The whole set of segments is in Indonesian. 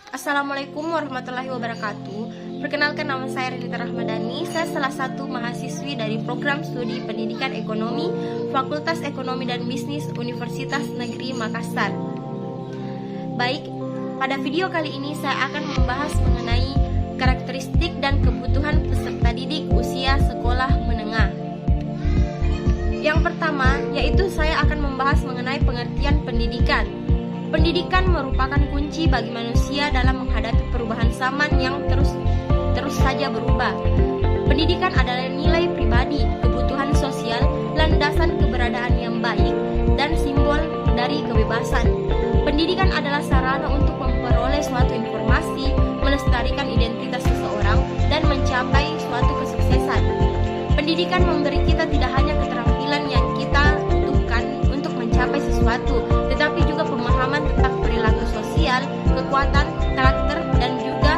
Assalamualaikum warahmatullahi wabarakatuh. Perkenalkan, nama saya Renita Rahmadani. Saya salah satu mahasiswi dari program studi Pendidikan Ekonomi Fakultas Ekonomi dan Bisnis Universitas Negeri Makassar. Baik, pada video kali ini saya akan membahas mengenai karakteristik dan kebutuhan peserta didik usia sekolah menengah. Yang pertama, yaitu saya akan membahas mengenai pengertian pendidikan. Pendidikan merupakan kunci bagi manusia dalam menghadapi perubahan zaman yang terus saja berubah. Pendidikan adalah nilai pribadi, kebutuhan sosial, landasan keberadaan yang baik, dan simbol dari kebebasan. Pendidikan adalah sarana untuk memperoleh suatu informasi, melestarikan identitas seseorang, dan mencapai suatu kesuksesan. Pendidikan memberi kita tidak hanya keterampilan yang kita butuhkan untuk mencapai sesuatu, tetapi juga pemahaman tentang perilaku sosial, kekuatan, karakter, dan juga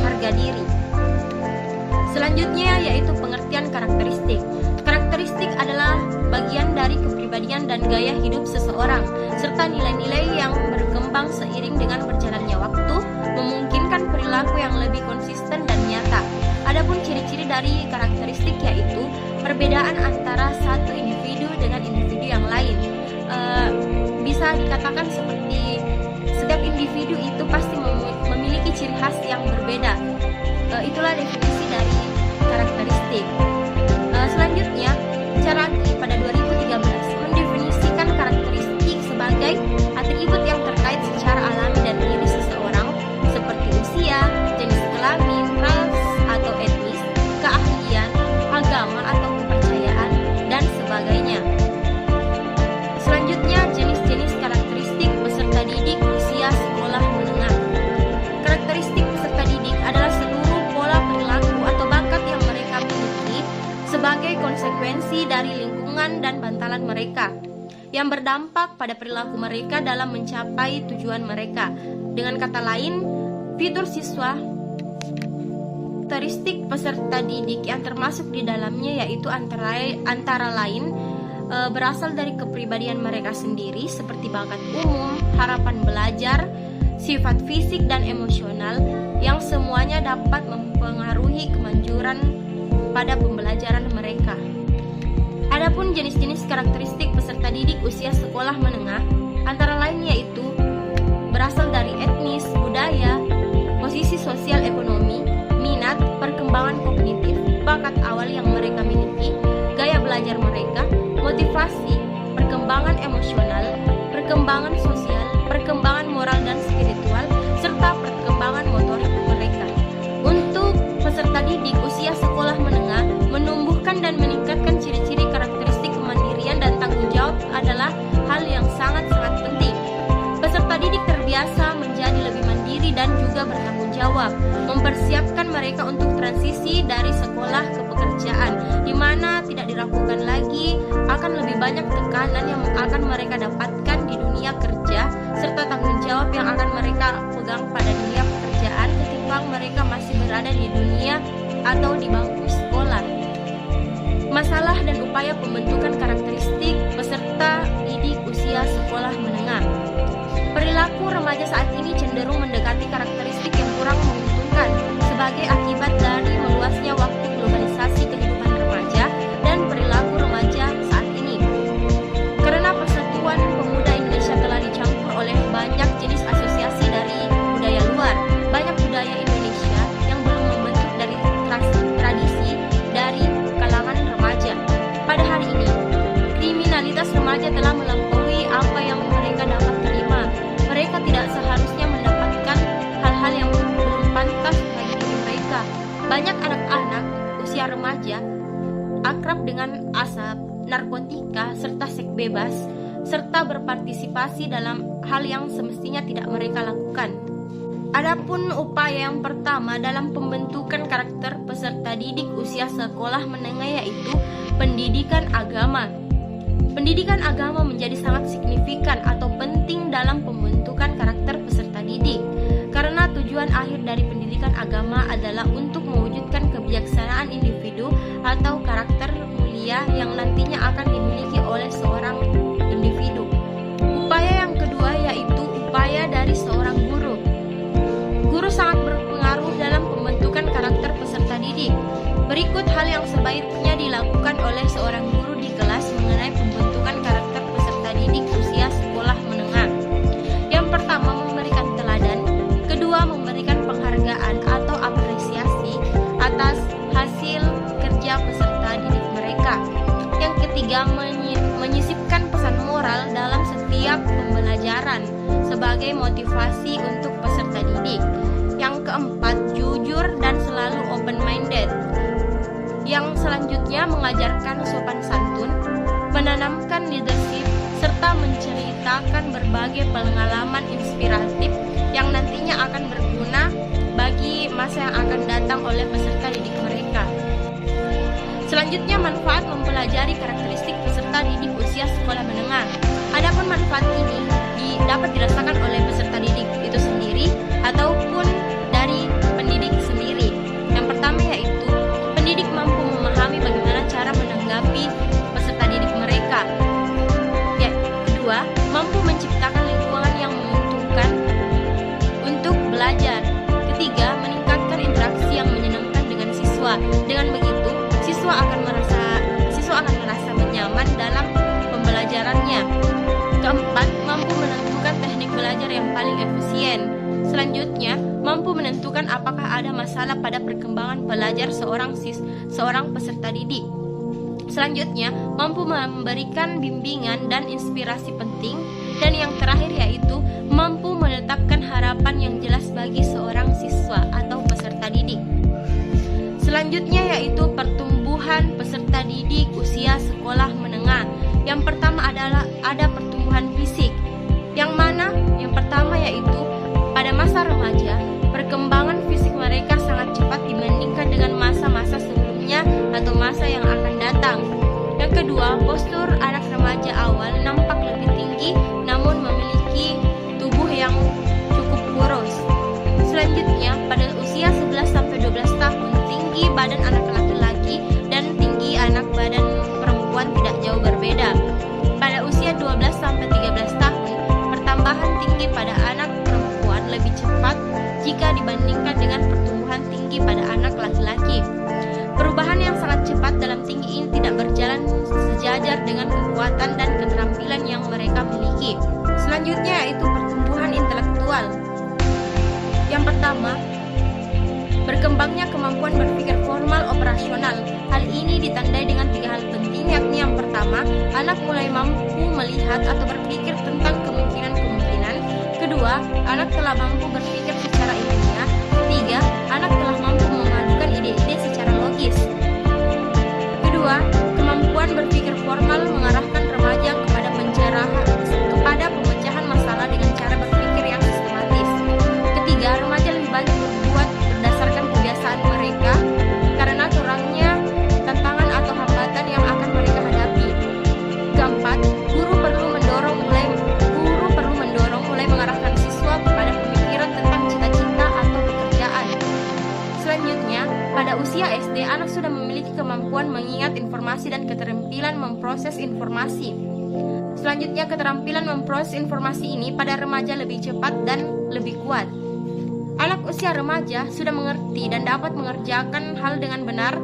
harga diri. Selanjutnya yaitu pengertian karakteristik. Karakteristik adalah bagian dari kepribadian dan gaya hidup seseorang, serta nilai-nilai yang berkembang seiring dengan berjalannya waktu, memungkinkan perilaku yang lebih konsisten dan nyata. Adapun ciri-ciri dari karakteristik yaitu perbedaan antara satu individu dengan individu yang lain. Bisa dikatakan seperti setiap individu itu pasti memiliki ciri khas yang berbeda. Itulah definisi dari karakteristik. Selanjutnya, Charaki pada 2013 mendefinisikan karakteristik sebagai atribut yang terkait secara alami dan diri seseorang seperti usia, jenis kelamin, ras atau etnis, keahlian, agama atau kepercayaan, dan sebagainya. Selanjutnya, jenis-jenis karakteristik peserta didik usia sekolah menengah. Karakteristik peserta didik adalah seluruh pola perilaku atau bakat yang mereka miliki sebagai konsekuensi dari lingkungan dan bantalan mereka, yang berdampak pada perilaku mereka dalam mencapai tujuan mereka. Dengan kata lain, fitur siswa karakteristik peserta didik yang termasuk di dalamnya yaitu antara lain berasal dari kepribadian mereka sendiri seperti bakat umum, harapan belajar, sifat fisik dan emosional yang semuanya dapat mempengaruhi kemanjuran pada pembelajaran mereka. Adapun jenis-jenis karakteristik peserta didik usia sekolah menengah antara lain yaitu berasal dari etnis, budaya, posisi sosial ekonomi, minat, perkembangan kognitif, bakat awal yang mereka miliki, gaya belajar mereka, motivasi, perkembangan emosional, perkembangan sosial, perkembangan moral dan spiritual, serta perkembangan motorik mereka. Untuk peserta didik usia sekolah menengah, menumbuhkan dan meningkatkan ciri-ciri karakteristik kemandirian dan tanggung jawab adalah hal yang sangat-sangat penting. Peserta didik terbiasa menjadi lebih mandiri dan juga bertanggung jawab, mempersiapkan mereka untuk transisi dari sekolah ke pekerjaan, di mana tidak diragukan lagi akan lebih banyak tekanan yang akan mereka dapatkan di dunia kerja, serta tanggung jawab yang akan mereka pegang pada dunia pekerjaan ketimbang mereka masih berada di dunia atau di bangku sekolah. Masalah dan upaya pembentukan karakteristik peserta didik usia sekolah menengah. Perilaku remaja saat ini cenderung mendekati karakteristik yang kurang menguntungkan sebagai akibat dari meluasnya waktu globalisasi kehidupan remaja dan perilaku remaja saat ini. Karena persatuan pemuda Indonesia telah dicampur oleh banyak jenis asosiasi dari budaya luar, banyak budaya Indonesia yang belum membentuk dari tradisi dari kalangan remaja. Pada hari ini, kriminalitas remaja telah melampaui apa yang mereka dapat terima. Mereka tidak seharusnya mendapatkan hal-hal yang belum pantas bagi diri mereka. Banyak anak-anak usia remaja akrab dengan asap, narkotika, serta seks bebas, serta berpartisipasi dalam hal yang semestinya tidak mereka lakukan. Adapun upaya yang pertama dalam pembentukan karakter peserta didik usia sekolah menengah yaitu pendidikan agama. Pendidikan agama menjadi sangat signifikan atau penting dalam pembentukan karakter peserta didik, karena tujuan akhir dari pendidikan agama adalah untuk mewujudkan kebijaksanaan individu atau karakter mulia yang nantinya akan dimiliki oleh seorang individu. Upaya yang kedua yaitu upaya dari seorang guru sebagai motivasi untuk peserta didik. Yang keempat, jujur dan selalu open-minded. Yang selanjutnya, mengajarkan sopan santun, menanamkan leadership, serta menceritakan berbagai pengalaman inspiratif yang nantinya akan berguna bagi masa yang akan datang oleh peserta didik mereka. Selanjutnya, manfaat mempelajari karakteristik peserta didik usia sekolah menengah. Adapun manfaat ini dapat dirasakan oleh peserta didik itu sendiri ataupun dari pendidik sendiri. Yang pertama yaitu pendidik mampu memahami bagaimana cara menanggapi peserta didik mereka. Kedua, mampu menciptakan lingkungan yang menguntungkan untuk belajar. Ketiga, meningkatkan interaksi yang menyenangkan dengan siswa. Dengan begitu, siswa akan merasa nyaman dalam pembelajarannya. Keempat, mampu menentukan teknik belajar yang paling efisien. Selanjutnya, mampu menentukan apakah ada masalah pada perkembangan belajar seorang peserta didik. Selanjutnya, mampu memberikan bimbingan dan inspirasi penting. Dan yang terakhir yaitu mampu menetapkan harapan yang jelas bagi seorang siswa atau peserta didik. Selanjutnya yaitu pertumbuhan peserta didik usia sekolah menengah. Yang pertama adalah ada pertumbuhan fisik. Yang mana? Yang pertama yaitu pada masa remaja, perkembangan fisik mereka sangat cepat dibandingkan dengan masa-masa sebelumnya atau masa yang akan datang. Yang kedua, postur anak remaja awal nampak lebih tinggi namun memiliki tubuh yang cukup kurus. Selanjutnya, pada usia 11-12 tahun, tinggi badan anak laki-laki dan tinggi anak badan perempuan tidak jauh berbeda. Pada usia 12-13 tahun, pertambahan tinggi pada anak perempuan lebih cepat jika dibandingkan dengan pertumbuhan tinggi pada anak laki-laki. Perubahan yang sangat cepat dalam tinggi ini tidak berjalan sejajar dengan kekuatan dan keterampilan yang mereka miliki. Selanjutnya yaitu pertumbuhan intelektual. Yang pertama, berkembangnya kemampuan berpikir formal operasional. Hal ini ditandai dengan 3 hal penting, yakni yang pertama, anak mulai mampu melihat atau berpikir tentang kemungkinan-kemungkinan. Kedua, anak telah mampu berpikir secara ilmiah. Ketiga, anak telah mampu memadukan ide-ide secara logis. Kedua, kemampuan berpikir formal mengarahkan remaja kepada pemecahan masalah dengan cara berpikir yang sistematis. Ketiga, remaja lebih banyak berbuat berdasarkan kebiasaan mereka karena kurangnya tantangan atau hambatan yang akan mereka hadapi. Keempat, guru perlu mendorong mulai mengarahkan siswa kepada pemikiran tentang cita-cita atau pekerjaan. Selanjutnya, pada usia SD, anak sudah memiliki kemampuan mengingat informasi dan keterampilan memproses informasi. Selanjutnya, keterampilan memproses informasi ini pada remaja lebih cepat dan lebih kuat. Anak usia remaja sudah mengerti dan dapat mengerjakan hal dengan benar,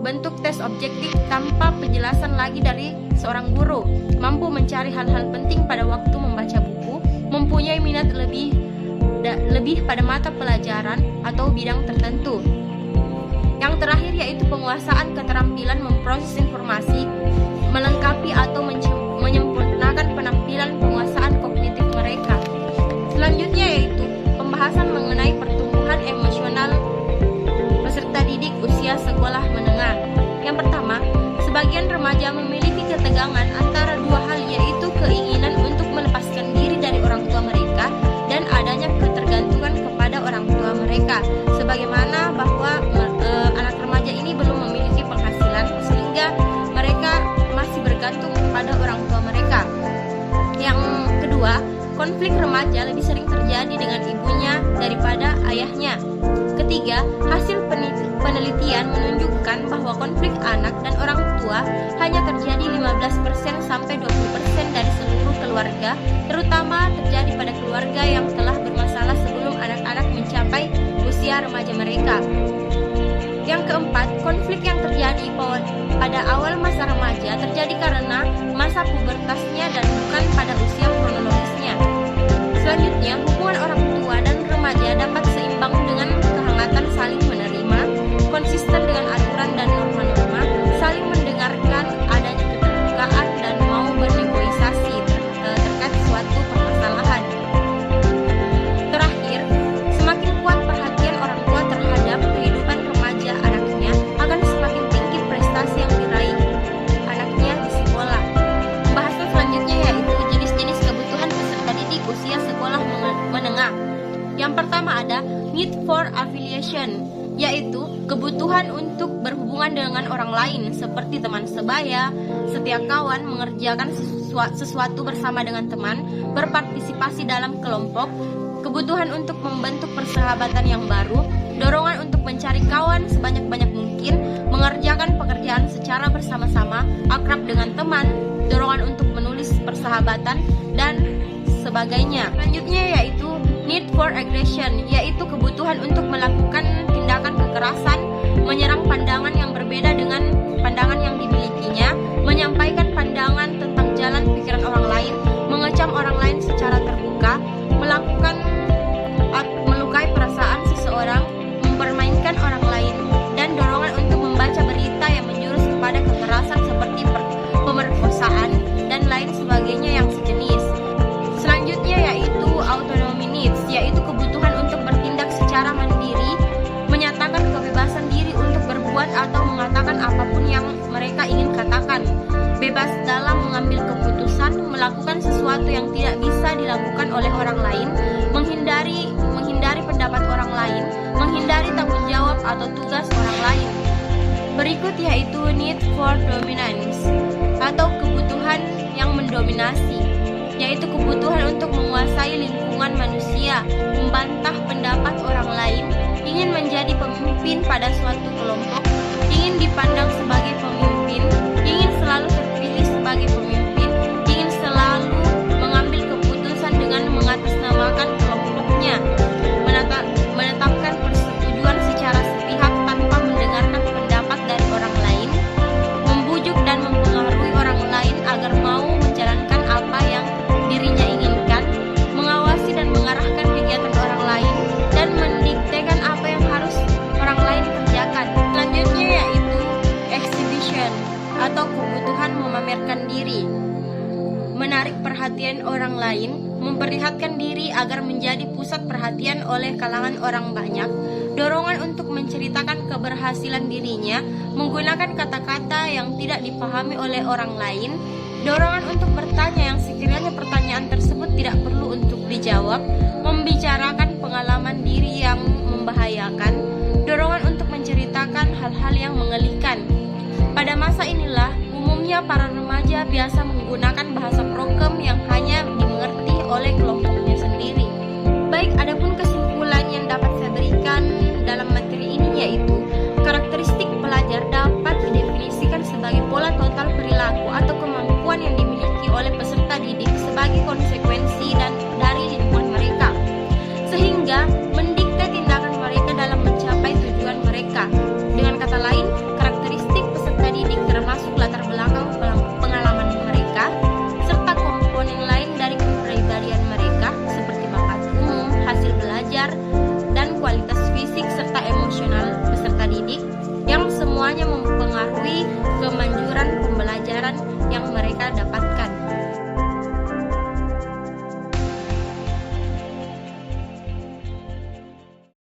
bentuk tes objektif tanpa penjelasan lagi dari seorang guru, mampu mencari hal-hal penting pada waktu membaca buku, mempunyai minat lebih pada mata pelajaran atau bidang tertentu. Yang terakhir yaitu penguasaan keterampilan memproses informasi, melengkapi atau menyempurnakan penampilan penguasaan kognitif mereka. Selanjutnya yaitu pembahasan mengenai pertumbuhan emosional peserta didik usia sekolah menengah. Yang pertama, sebagian remaja memiliki ketegangan antara dua hal, yaitu keinginan untuk melepaskan diri dari orang tua mereka dan adanya ketergantungan kepada orang tua mereka, sebagaimana bahwa anak remaja ini belum memiliki penghasilan sehingga mereka masih bergantung kepada orang tua mereka. Yang kedua, konflik remaja lebih sering terjadi dengan ibunya daripada ayahnya. Ketiga, hasil penelitian menunjukkan bahwa konflik anak dan orang tua hanya terjadi 15% sampai 20% dari seluruh keluarga, terutama terjadi pada keluarga yang telah bermasalah sebelum anak-anak mencapai usia remaja mereka. Yang keempat, konflik yang terjadi pada awal masa remaja terjadi karena masa pubertasnya dan bukan pada usia kronologisnya. Selanjutnya, hubungan orang tua dan remaja dapat seimbang dengan kehangatan saling menerima, konsisten dengan aturan dan norma-norma, saling mendengarkan, adanya keterbukaan dan mau bernegosiasi terkait suatu permasalahan. Yang pertama ada need for affiliation, yaitu kebutuhan untuk berhubungan dengan orang lain seperti teman sebaya, setia kawan, mengerjakan sesuatu bersama dengan teman, berpartisipasi dalam kelompok, kebutuhan untuk membentuk persahabatan yang baru, dorongan untuk mencari kawan sebanyak-banyak mungkin, mengerjakan pekerjaan secara bersama-sama, akrab dengan teman, dorongan untuk menulis persahabatan, dan sebagainya. Selanjutnya yaitu need for aggression, yaitu kebutuhan untuk melakukan tindakan kekerasan, menyerang pandangan yang berbeda dengan pandangan yang dimilikinya, menyampaikan pandangan tentang jalan pikiran orang lain, mengecam orang lain secara terbuka, melukai perasaan seseorang, mempermainkan orang lain, dan dorongan untuk membaca berita yang menjurus kepada kekerasan seperti pemerkosaan dan lain sebagainya yang sejenis. Selanjutnya yaitu autonomy needs, yaitu kebutuhan untuk bertindak secara mandiri, menyatakan kebebasan diri untuk berbuat atau mengatakan apapun yang mereka ingin katakan, bebas dalam mengambil keputusan, melakukan sesuatu yang tidak bisa dilakukan oleh orang lain, menghindari pendapat orang lain, menghindari tanggung jawab atau tugas orang lain. Berikut yaitu need for dominance, atau kebutuhan yang mendominasi, yaitu kebutuhan untuk menguasai lingkungan manusia, membantah pendapat orang lain, ingin menjadi pemimpin pada suatu kelompok, ingin dipandang sebagai pemimpin, ingin selalu terpilih sebagai pemimpin, ingin selalu mengambil keputusan dengan mengatasnamakan kelompoknya, menetapkan persetujuan secara sepihak tanpa mendengarkan pendapat dari orang lain, membujuk dan mempengaruhi orang lain agar mau menjalankan apa yang dirinya inginkan, mengawasi dan mengarahkan kegiatan orang lain, dan mendiktekan apa yang harus orang lain kerjakan. Selanjutnya yaitu exhibition, atau kebutuhan memamerkan diri, menarik perhatian orang lain, memperlihatkan diri agar menjadi pusat perhatian oleh kalangan orang banyak, dorongan untuk menceritakan keberhasilan dirinya, menggunakan kata-kata yang tidak dipahami oleh orang lain, dorongan untuk bertanya yang sekiranya pertanyaan tersebut tidak perlu untuk dijawab, membicarakan pengalaman diri yang membahayakan, dorongan untuk menceritakan hal-hal yang mengelikan. Pada masa inilah, umumnya para remaja biasa menggunakan bahasa prokem yang hanya dimengerti oleh kelompoknya sendiri. Baik, ada